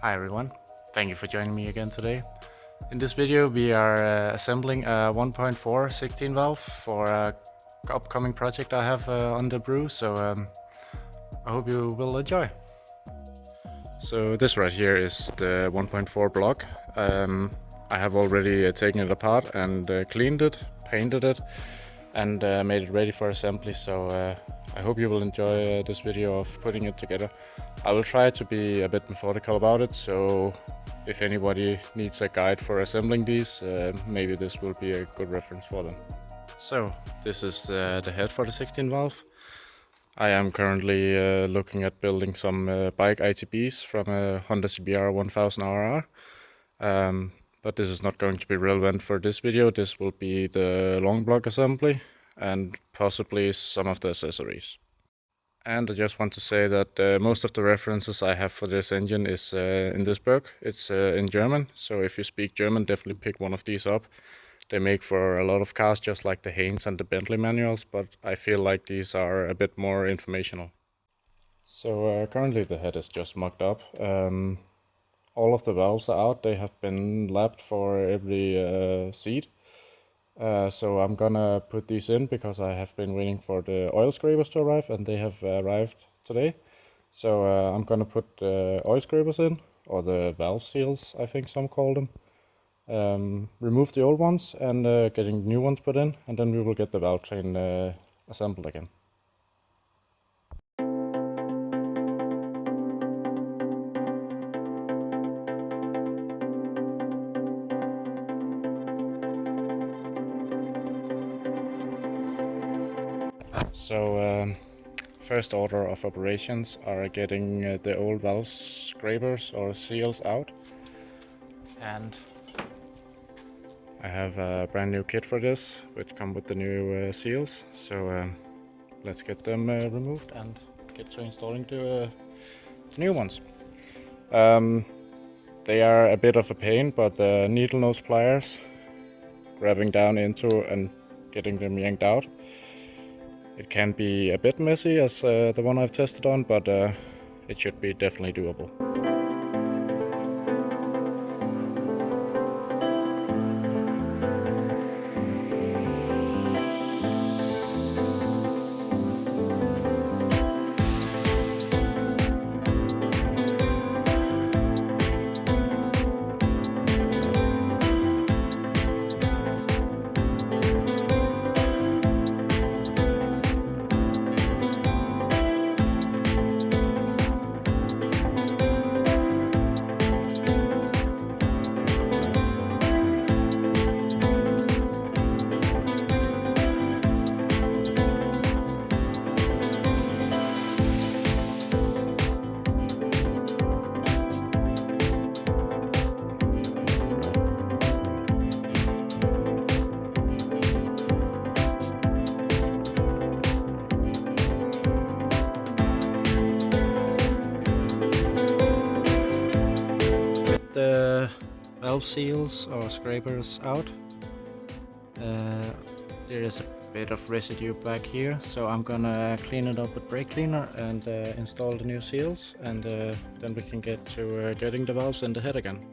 Hi everyone, thank you for joining me again today. In this video we are assembling a 1.4 16 valve for a upcoming project I have on the brew, so I hope you will enjoy. So this right here is the 1.4 block. I have already taken it apart and cleaned it, painted it and made it ready for assembly, so I hope you will enjoy this video of putting it together. I will try to be a bit methodical about it, so if anybody needs a guide for assembling these, maybe this will be a good reference for them. So this is the head for the 16 valve. I am currently looking at building some bike ITBs from a Honda CBR 1000 RR. But this is not going to be relevant for this video. This will be the long block assembly and possibly some of the accessories. And I just want to say that most of the references I have for this engine is in this book. It's in German, so if you speak German, definitely pick one of these up. They make for a lot of cars, just like the Haynes and the Bentley manuals, but I feel like these are a bit more informational. So currently the head is just mocked up. All of the valves are out. They have been lapped for every seat. So I'm gonna put these in because I have been waiting for the oil scrapers to arrive, and they have arrived today. So I'm gonna put the oil scrapers in, or the valve seals, I think some call them. Remove the old ones and getting new ones put in, and then we will get the valve train assembled again. So first order of operations are getting the old valve scrapers or seals out, and I have a brand new kit for this which come with the new seals, so let's get them removed and get to installing the new ones. They are a bit of a pain, but the needle nose pliers, grabbing down into and getting them yanked out, it can be a bit messy as the one I've tested on, but it should be definitely doable. The valve seals or scrapers out. There is a bit of residue back here, so I'm gonna clean it up with brake cleaner and install the new seals, and then we can get to getting the valves in the head again.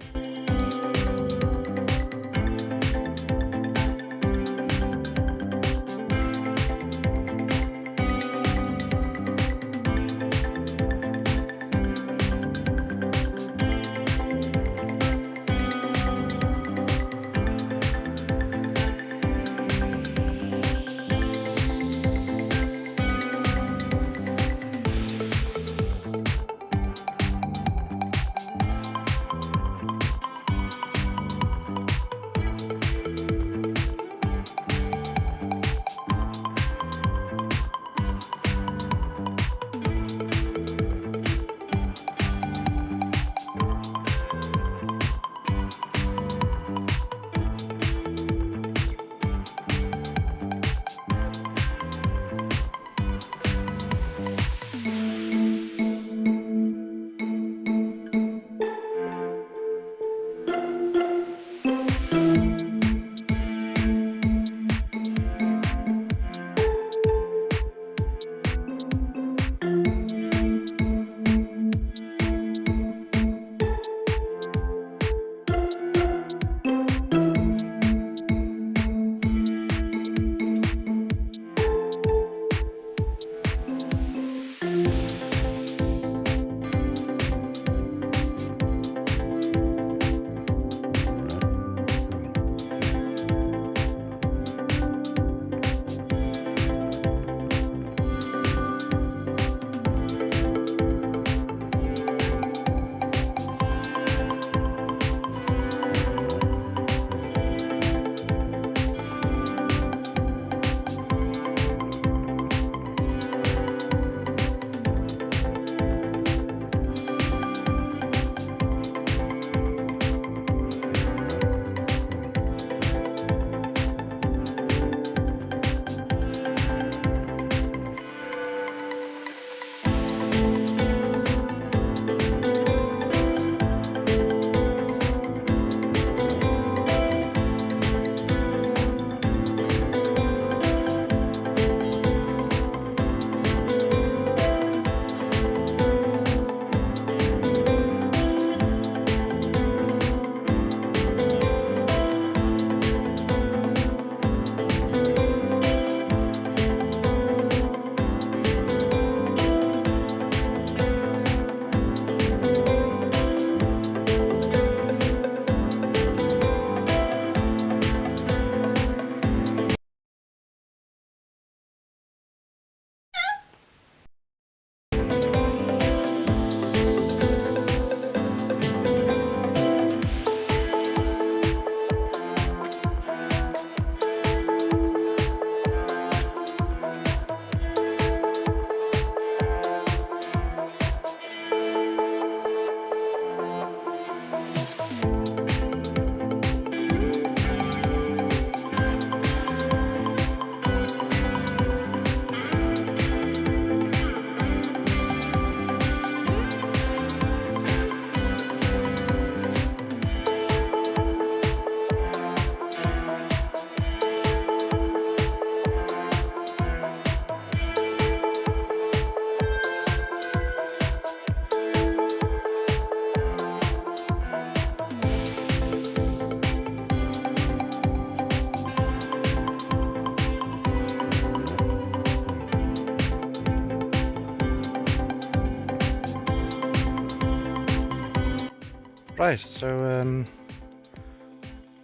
Right, so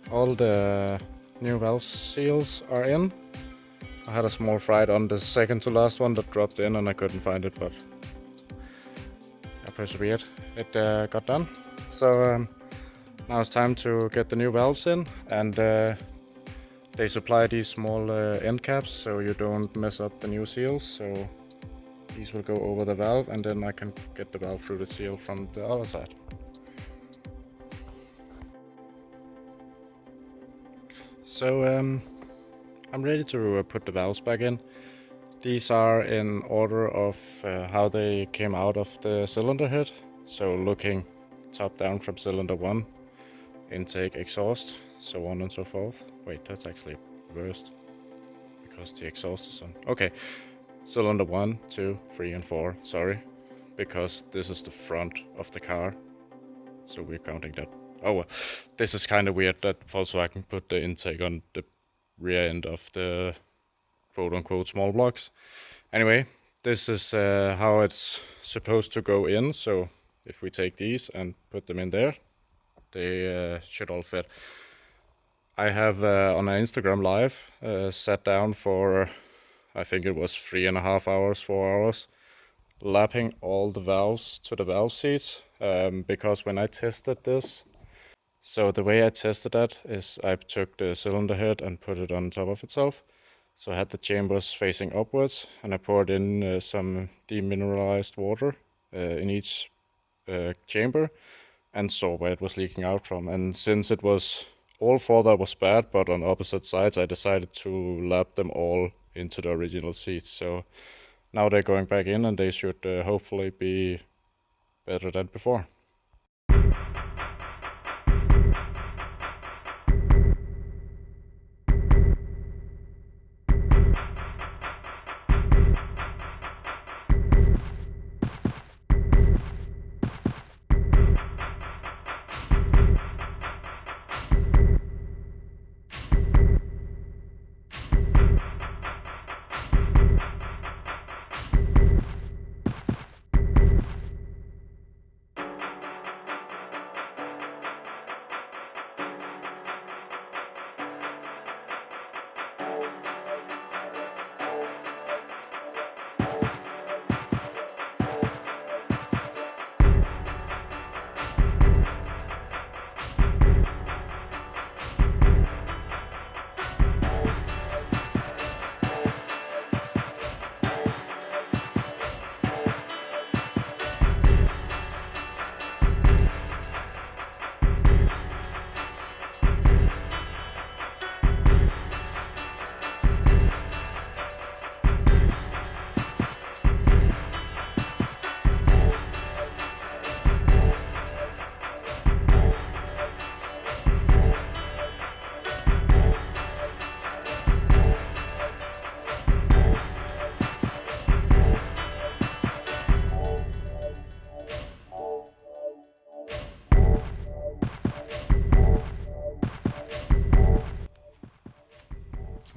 all the new valve seals are in. I had a small fright on the second to last one that dropped in and I couldn't find it, but I persevered. It got done. So now it's time to get the new valves in, and they supply these small end caps so you don't mess up the new seals. So these will go over the valve, and then I can get the valve through the seal from the other side. So I'm ready to put the valves back in. These are in order of how they came out of the cylinder head. So looking top down from cylinder 1, intake, exhaust, so on and so forth. Wait, that's actually reversed because the exhaust is on. Okay, cylinder 1, 2, 3 and 4, sorry, because this is the front of the car, so we're counting that. Oh well, this is kind of weird that Volkswagen put the intake on the rear end of the quote-unquote small blocks. Anyway, this is how it's supposed to go in, so if we take these and put them in there, they should all fit. I have on an Instagram live sat down for, I think it was 3.5 hours, 4 hours, lapping all the valves to the valve seats, because when I tested this, so the way I tested that is I took the cylinder head and put it on top of itself. So I had the chambers facing upwards, and I poured in some demineralized water in each chamber and saw where it was leaking out from. And since it was all 4 that was bad, but on opposite sides, I decided to lap them all into the original seats. So now they're going back in, and they should hopefully be better than before.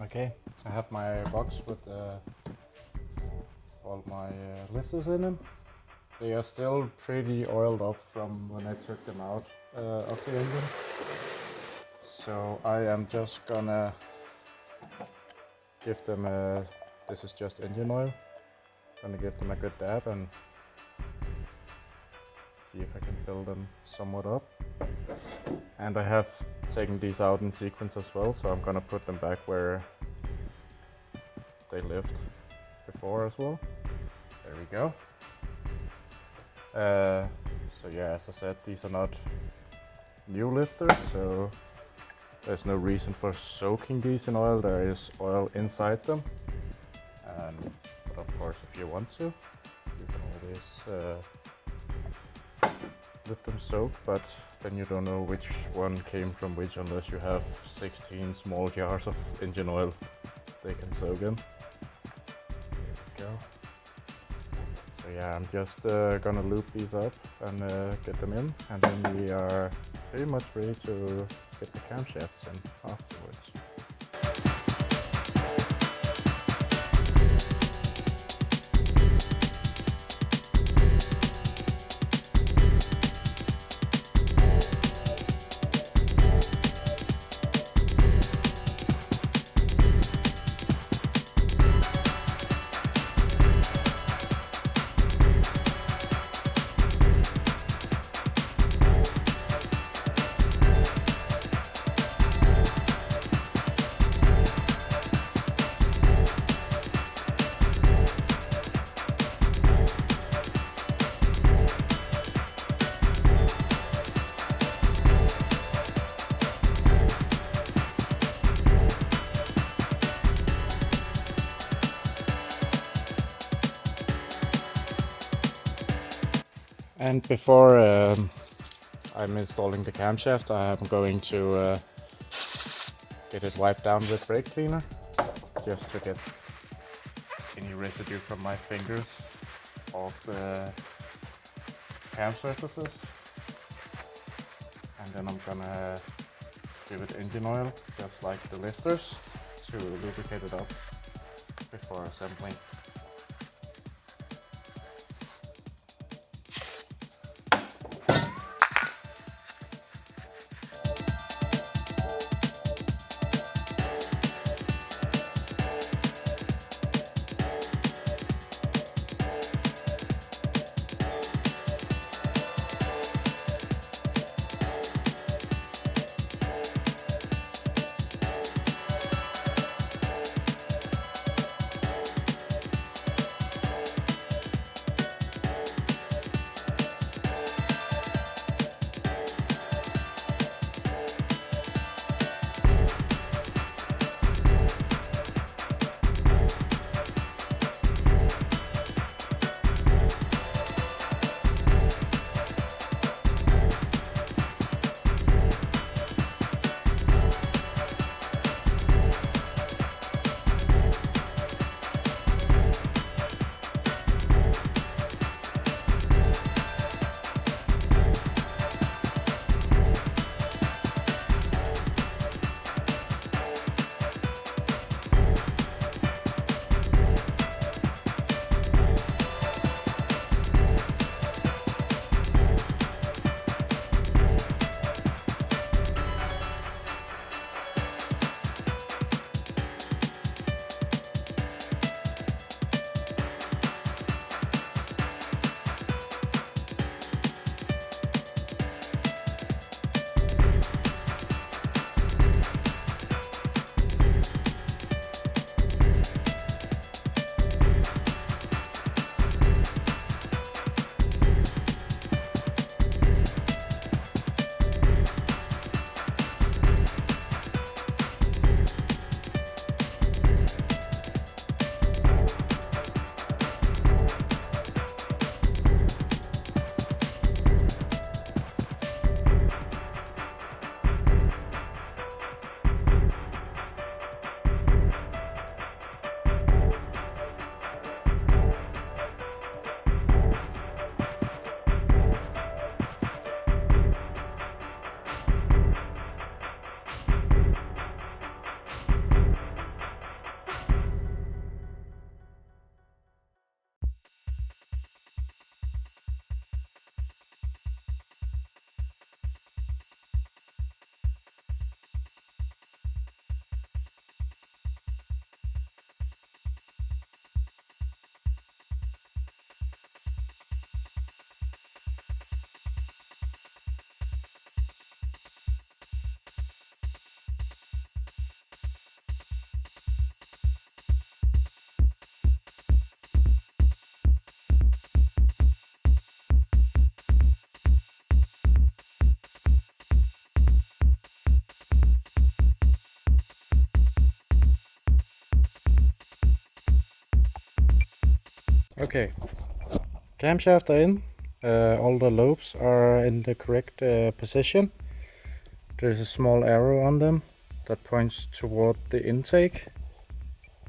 Okay, I have my box with all my lifters in them. They are still pretty oiled up from when I took them out of the engine. So I am just gonna give them this is just engine oil. Gonna give them a good dab and see if I can fill them somewhat up. And I have taken these out in sequence as well, so I'm gonna put them back where they lived before as well. There we go. So yeah, as I said, these are not new lifters, so there's no reason for soaking these in oil. There is oil inside them, but of course if you want to, you can always let them soak, but then you don't know which one came from which unless you have 16 small jars of engine oil they can soak in. There we go. So yeah, I'm just gonna loop these up and get them in, and then we are pretty much ready to get the camshafts in afterwards. And before I'm installing the camshaft, I'm going to get it wiped down with brake cleaner, just to get any residue from my fingers off the cam surfaces. And then I'm gonna give it engine oil, just like the lifters, to lubricate it up before assembling. Okay, camshaft are in. All the lobes are in the correct position. There's a small arrow on them that points toward the intake,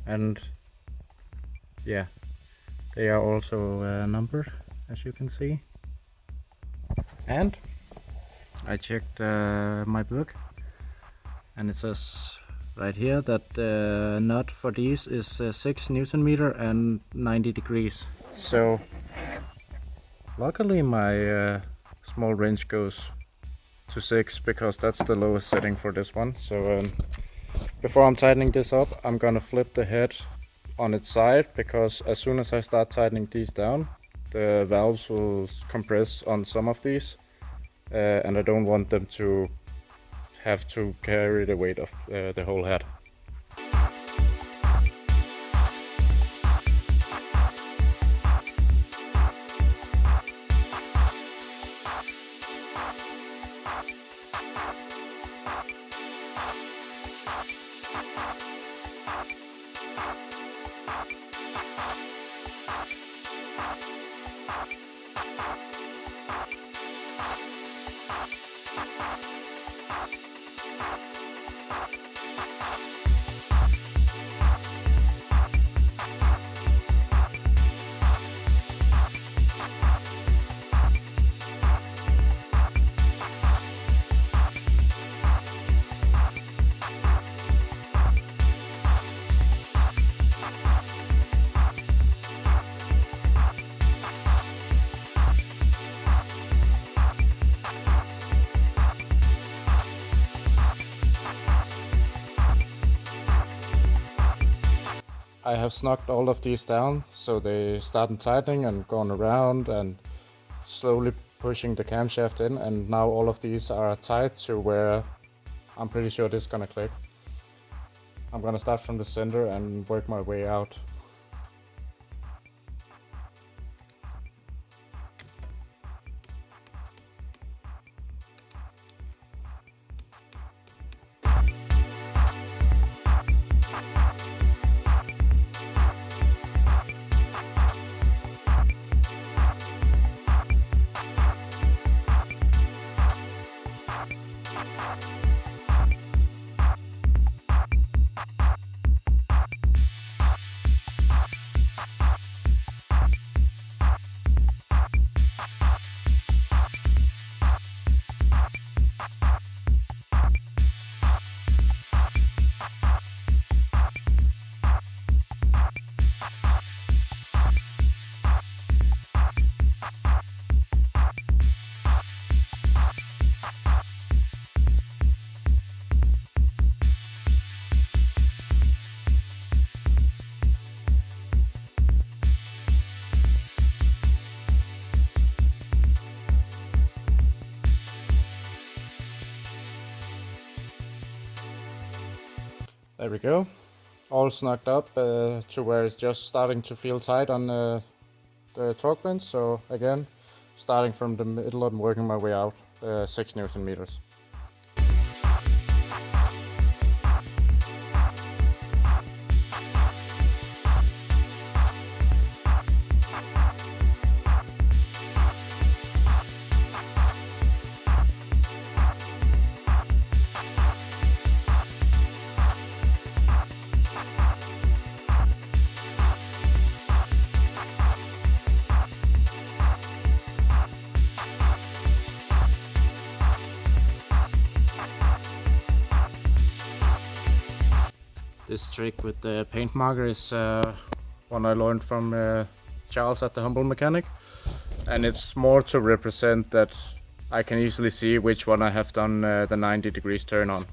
and yeah, they are also numbered, as you can see. And I checked my book, and it says right here that the nut for these is 6 Newton meter and 90 degrees. So luckily my small wrench goes to 6, because that's the lowest setting for this one. So before I'm tightening this up, I'm gonna flip the head on its side, because as soon as I start tightening these down, the valves will compress on some of these, and I don't want them to have to carry the weight of the whole head. I have snugged all of these down, so they started tightening and going around and slowly pushing the camshaft in, and now all of these are tight to where I'm pretty sure this is gonna click. I'm gonna start from the center and work my way out. There we go, all snugged up to where it's just starting to feel tight on the torque bench. So again, starting from the middle and working my way out 6 Newton meters. This trick with the paint marker is one I learned from Charles at the Humble Mechanic, and it's more to represent that I can easily see which one I have done the 90 degrees turn on.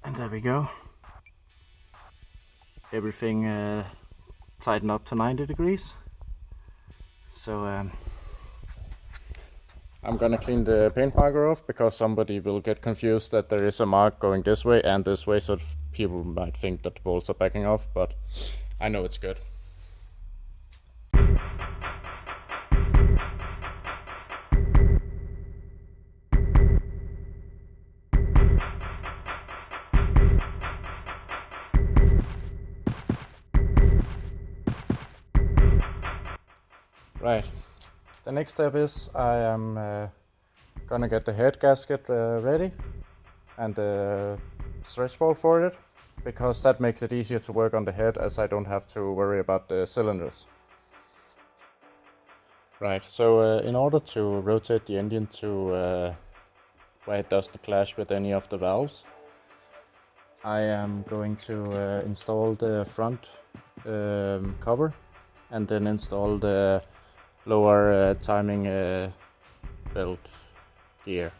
And there we go. Everything tightened up to 90 degrees. So I'm gonna clean the paint marker off, because somebody will get confused that there is a mark going this way and this way, so people might think that the bolts are backing off, but I know it's good. Right, the next step is I am gonna get the head gasket ready and the stretch ball for it, because that makes it easier to work on the head, as I don't have to worry about the cylinders. Right, so in order to rotate the engine to where it doesn't clash with any of the valves, I am going to install the front cover and then install the lower timing belt gear.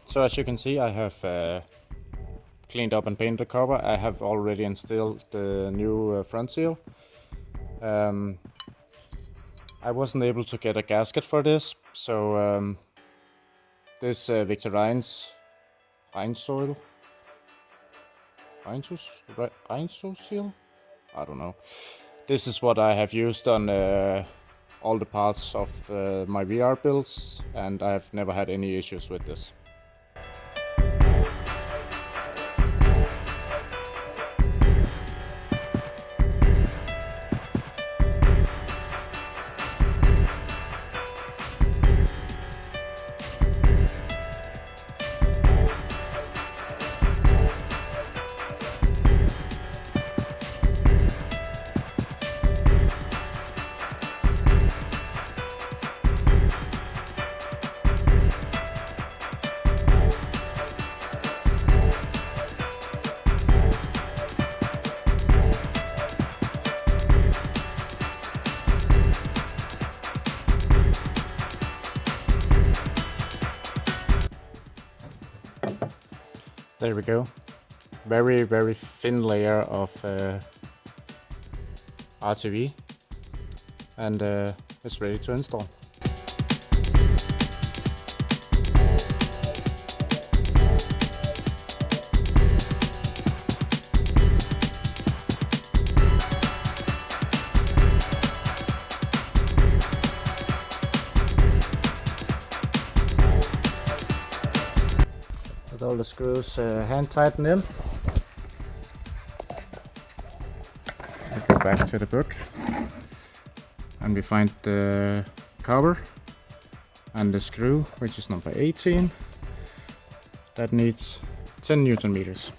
So as you can see, I have cleaned up and painted the cover. I have already installed the new front seal. I wasn't able to get a gasket for this, so this Victor Reinz seal? I don't know. This is what I have used on all the parts of my VR builds, and I have never had any issues with this. There we go. Very, very thin layer of RTV, and it's ready to install. With all the screws hand tightened in. We go back to the book, and we find the cover and the screw, which is number 18. That needs 10 Newton meters.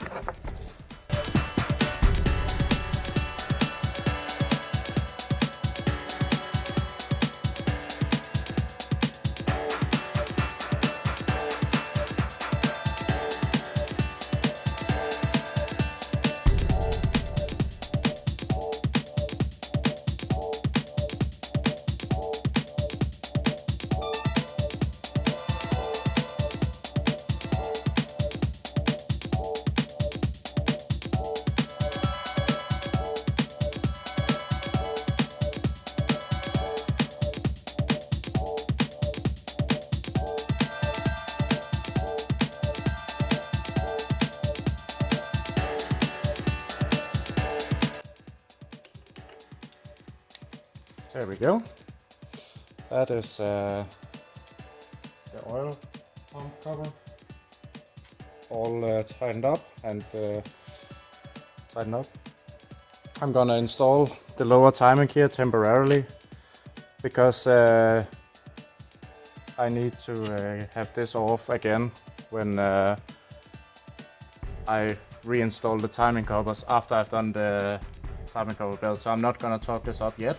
There we go. That is the oil pump cover all tightened up and tightened up. I'm gonna install the lower timing gear temporarily because I need to have this off again when I reinstall the timing covers after I've done the timing cover belt. So I'm not gonna torque this up yet.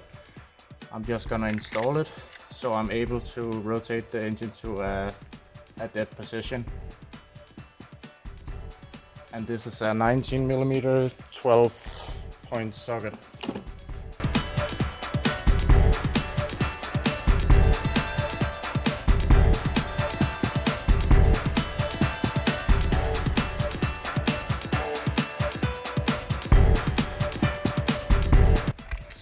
I'm just gonna install it so I'm able to rotate the engine to a dead position. And this is a 19mm 12-point socket.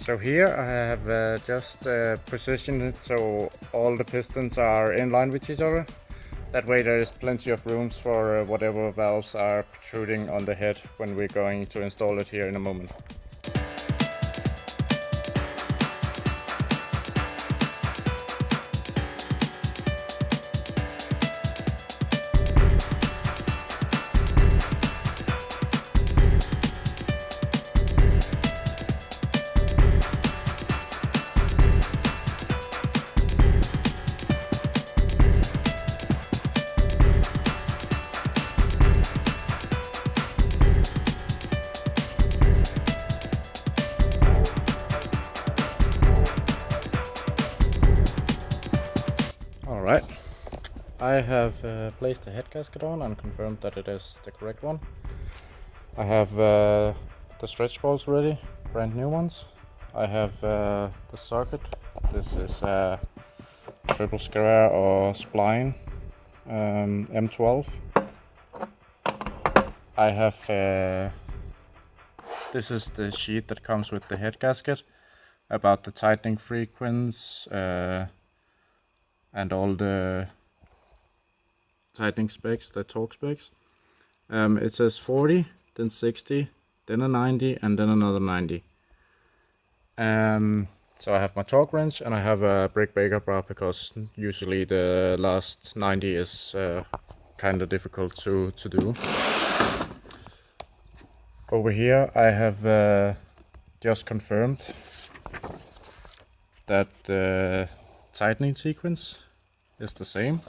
So here I have just positioned it so all the pistons are in line with each other. That way there is plenty of rooms for whatever valves are protruding on the head when we're going to install it here in a moment. I have placed the head gasket on and confirmed that it is the correct one. I have the stretch balls ready, brand new ones. I have the socket. This is a triple square or spline M12. I have this is the sheet that comes with the head gasket about the tightening frequency and all the tightening specs, the torque specs. It says 40, then 60, then a 90, and then another 90. So I have my torque wrench and I have a brick breaker bar because usually the last 90 is kind of difficult to do. Over here I have just confirmed that the tightening sequence is the same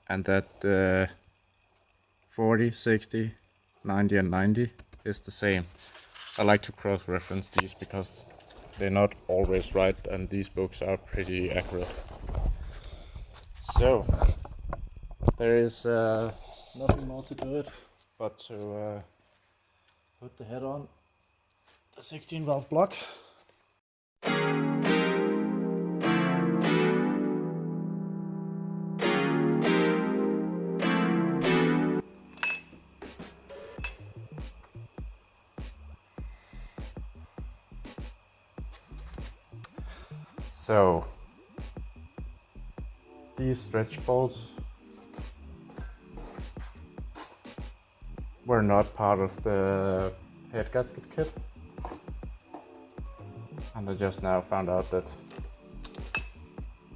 and that the 40, 60, 90 and 90 is the same. I like to cross-reference these because they're not always right and these books are pretty accurate. So there is nothing more to do it but to put the head on the 16 valve block. So these stretch bolts were not part of the head gasket kit, and I just now found out that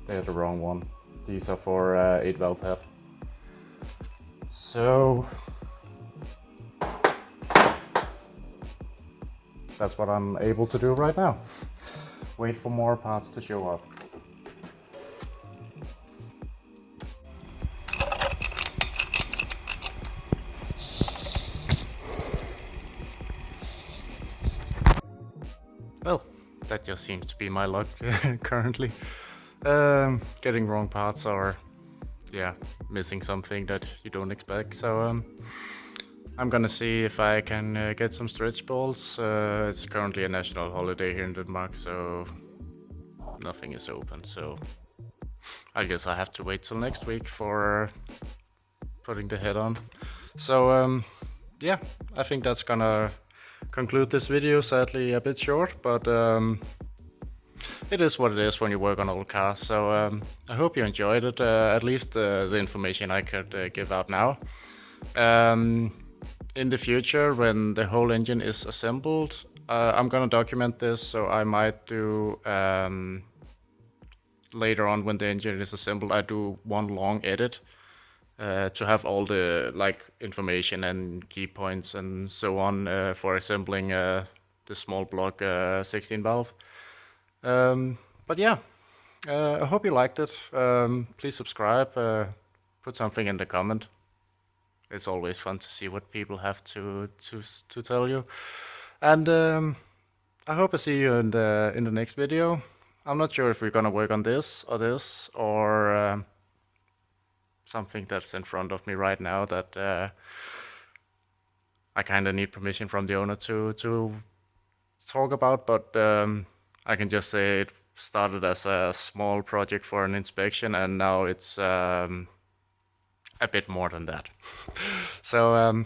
they're the wrong one. These are for 8 valve head. So that's what I'm able to do right now. Wait for more parts to show up. Well, that just seems to be my luck currently. Getting wrong parts or yeah, missing something that you don't expect. So I'm gonna see if I can get some stretch balls. It's currently a national holiday here in Denmark, so nothing is open. So I guess I have to wait till next week for putting the head on. So yeah, I think that's gonna conclude this video. Sadly a bit short, but it is what it is when you work on old cars. So I hope you enjoyed it, at least the information I could give out now. In the future, when the whole engine is assembled, I'm gonna document this, so I might do later on when the engine is assembled, I do one long edit to have all the information and key points and so on for assembling the small block 16 valve. But yeah, I hope you liked it. Please subscribe, put something in the comment. It's always fun to see what people have to tell you. And I hope I see you in the next video. I'm not sure if we're gonna work on this or something that's in front of me right now that I kind of need permission from the owner to talk about, but I can just say it started as a small project for an inspection and now it's a bit more than that. So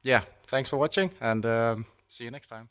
yeah, thanks for watching and see you next time.